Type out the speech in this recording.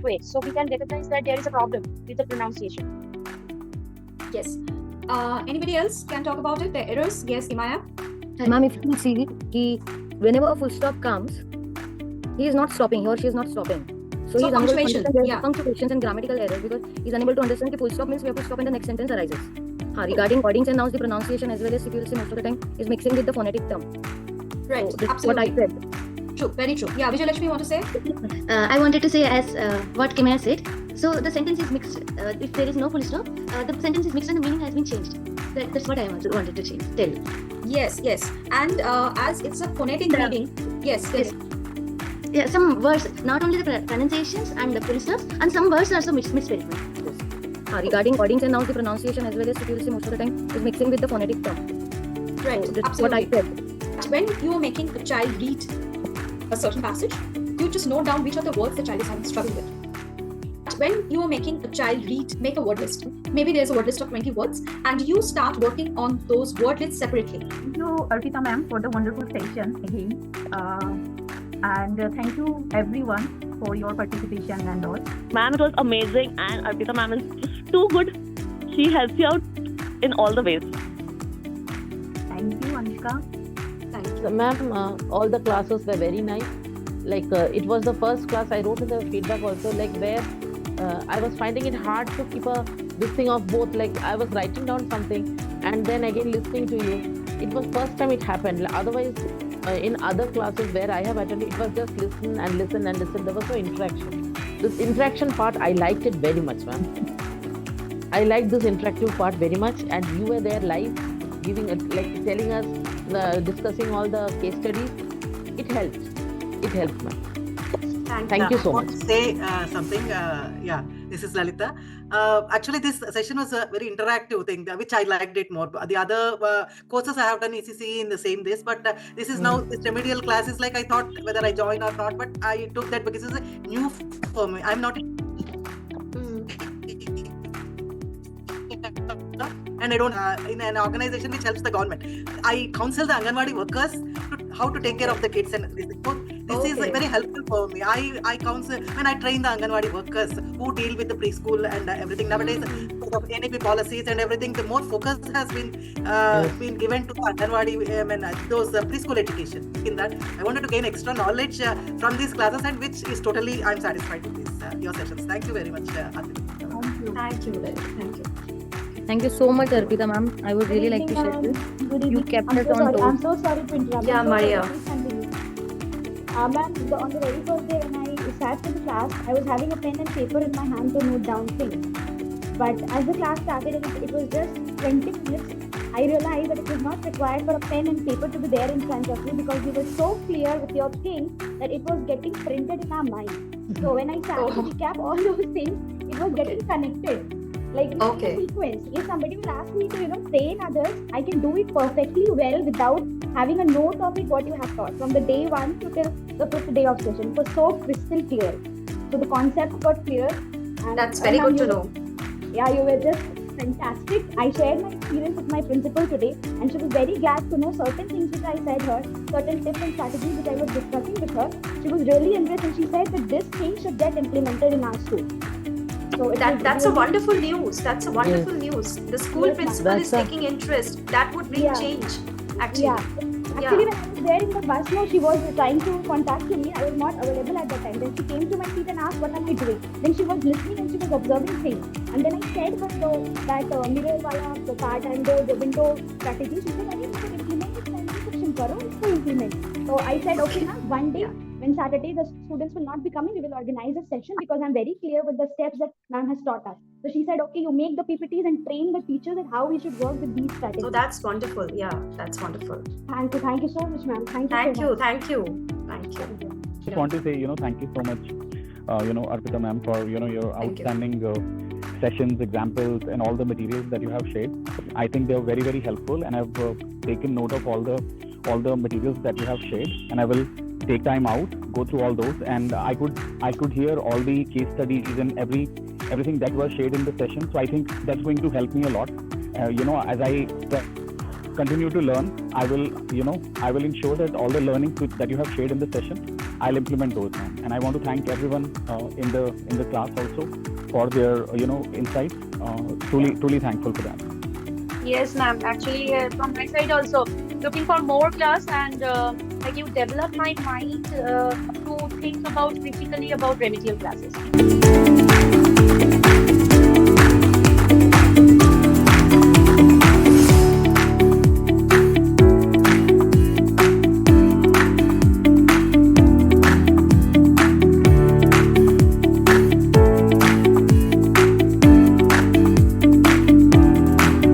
correct way. So we can recognize that there is a problem with the pronunciation. Yes. Anybody else can talk about it? The errors? Yes, Imaya? Ma'am, if you see, whenever a full stop comes, he is not stopping, he or she is not stopping. So he's unable to punctuation, understand punctuations and grammatical errors because he's unable to understand that full stop means we have to stop and the next sentence arises. Regarding wordings and nouns, the pronunciation as well as if you will see most of the time is mixing with the phonetic term. Right, So that's absolutely. what I said. True, very true. Yeah, Vijayalakshmi, want to say? I wanted to say as what Kimaya said. So the sentence is mixed. If there is no full stop, the sentence is mixed and the meaning has been changed. That's what I wanted to change. Tell. Yes. And as it's a phonetic reading, yes. Yeah, some words, not only the pronunciations and the full stops, and some words are also misspelled. Regarding wordings and nouns, the pronunciation as well as if you will see most of the time is mixing with the phonetic term. Right, So that's absolutely. what I said. When you are making a child read a certain passage, you just note down which are the words the child is having struggle with. When you are making a child make a word list. Maybe there's a word list of 20 words, and you start working on those word lists separately. Thank you, Arpita ma'am, for the wonderful session again. And thank you everyone for your participation and all. Ma'am, it was amazing, and Arpita ma'am is just too good. She helps you out in all the ways. Thank you, Anushka. Thank you. So, ma'am, all the classes were very nice. Like it was the first class I wrote in the feedback also, like where I was finding it hard to keep this thing of both. Like I was writing down something and then again listening to you. It was first time it happened. Otherwise, in other classes where I have attended, it was just listen and listen and listen. There was no interaction. This interaction part, I liked it very much, ma'am. I liked this interactive part very much, and you were there live, giving like telling us, discussing all the case studies. It helped. It helped, ma'am. Thank you so much. I want to say something. This is Lalita. Actually, this session was a very interactive thing, which I liked it more. The other courses I have done ECC in the same days, but this is now this remedial class is like I thought whether I join or not, but I took that because it's a new for me. I'm not. And I don't in an organization which helps the government. I counsel the Anganwadi workers how to take care of the kids, and this is very helpful for me. I counsel when I train the Anganwadi workers who deal with the preschool and everything. Nowadays, because of NAP policies and everything, the more focus has been given to Anganwadi those preschool education. In that, I wanted to gain extra knowledge from these classes, and which is totally I'm satisfied with this your sessions. Thank you very much, Arpita. Thank you. Thank you so much, Arpita ma'am. I would really like to share this. Good You evening. kept I'm us so on sorry. toes. I'm so sorry to interrupt. Yeah, I'm so Maria. sorry. Please continue. Ma'am, on the very first day when I sat in the class, I was having a pen and paper in my hand to note down things. But as the class started, it was just 20 minutes. I realized that it was not required for a pen and paper to be there in front of you because you were so clear with your things that it was getting printed in our mind. So when I started to recap all those things, it was getting connected. Like in a sequence. If somebody will ask me to, train others, I can do it perfectly well without having a note of it what you have taught from the day 1 to till the 5th day of session. It was so crystal clear. So the concept got clear. And That's very good to know. Yeah, you were just fantastic. I shared my experience with my principal today, and she was very glad to know certain things which I said her, certain tips and strategies which I was discussing with her. She was really impressed, and she said that this thing should get implemented in our school. So That's a wonderful news. That's a wonderful news. The school principal is taking interest. That would bring change, actually. Actually, when I was there in the bus, she was trying to contact me. I was not available at that time. Then she came to my seat and asked, what am I doing? Then she was listening and she was observing things. And then I said that mirror wala part and the window strategy. She said, I should implement it. Implement. So I said, okay, now one day, when Saturday the students will not be coming, we will organize a session because I'm very clear with the steps that ma'am has taught us. So she said, okay, you make the PPTs and train the teachers at how we should work with these strategies. So that's wonderful. Yeah, that's wonderful. Thank you so much, ma'am. Thank you. Just want to say, thank you so much, Arpita ma'am, for your outstanding sessions, examples, and all the materials that you have shared. I think they are very, very helpful, and I've taken note of all the materials that you have shared, and I will take time out, go through all those, and I could hear all the case studies and everything that was shared in the session. So I think that's going to help me a lot. As I continue to learn. I will ensure that all the learnings that you have shared in the session, I'll implement those, ma'am. And I want to thank everyone in the class also for their insights. Truly thankful for that. Yes, ma'am. Actually, from my side also, looking for more class and like you develop my mind to think about critically about remedial classes.